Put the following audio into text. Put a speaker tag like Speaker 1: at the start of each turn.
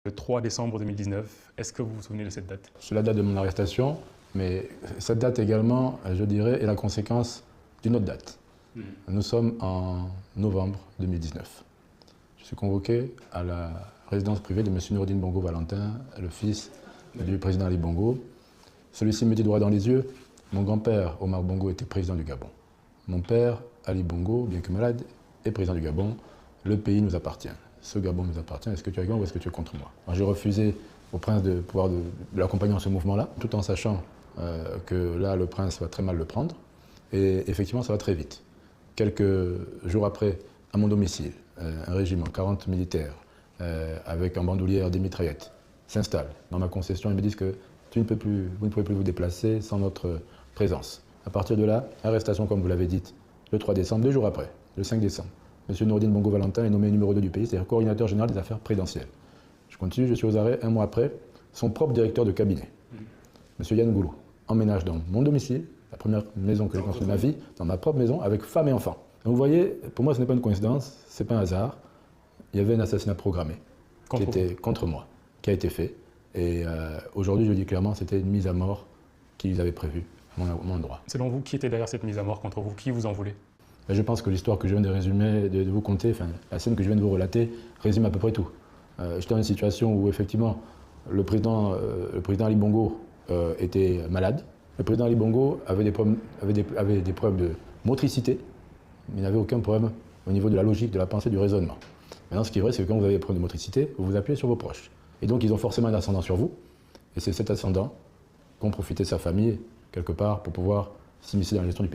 Speaker 1: Le 3 décembre 2019, est-ce que vous vous souvenez de cette date?
Speaker 2: C'est la date de mon arrestation, mais cette date également, je dirais, est la conséquence d'une autre date. Nous sommes en novembre 2019. Je suis convoqué à la résidence privée de M. Noureddine Bongo Valentin, le fils du président Ali Bongo. Celui-ci me dit droit dans les yeux, mon grand-père Omar Bongo était président du Gabon. Mon père Ali Bongo, bien que malade, est président du Gabon. Le pays nous appartient. Ce Gabon nous appartient. Est-ce que tu es avec moi ou est-ce que tu es contre moi? J'ai refusé au prince de pouvoir de l'accompagner dans ce mouvement-là, tout en sachant que là, le prince va très mal le prendre. Et effectivement, ça va très vite. Quelques jours après, à mon domicile, un régiment, 40 militaires, avec en bandoulière des mitraillettes, s'installe dans ma concession et me disent que vous ne pouvez plus vous déplacer sans notre présence. À partir de là, arrestation, comme vous l'avez dit, le 3 décembre, 2 jours après, le 5 décembre. M. Noureddine Bongo Valentin est nommé numéro 2 du pays, c'est-à-dire coordinateur général des affaires présidentielles. Je continue, je suis aux arrêts, un mois après, son propre directeur de cabinet, M. Yann Goulou, emménage dans mon domicile, la première maison que j'ai construite de ma vie, dans ma propre maison, avec femme et enfants. Donc vous voyez, pour moi, ce n'est pas une coïncidence, ce n'est pas un hasard. Il y avait un assassinat programmé qui était contre moi, qui a été fait. Et aujourd'hui, je dis clairement, c'était une mise à mort qu'ils avaient prévue à mon endroit.
Speaker 1: Selon vous, qui était derrière cette mise à mort contre vous? Qui vous en voulait?
Speaker 2: Je pense que l'histoire que je viens de résumer, de vous conter, enfin, la scène que je viens de vous relater, résume à peu près tout. J'étais dans une situation où, effectivement, le président Ali Bongo était malade. Le président Ali Bongo avait des problèmes de motricité, mais il n'avait aucun problème au niveau de la logique, de la pensée, du raisonnement. Maintenant, ce qui est vrai, c'est que quand vous avez des problèmes de motricité, vous vous appuyez sur vos proches. Et donc, ils ont forcément un ascendant sur vous. Et c'est cet ascendant qu'ont profité sa famille, quelque part, pour pouvoir s'immiscer dans la gestion du pays.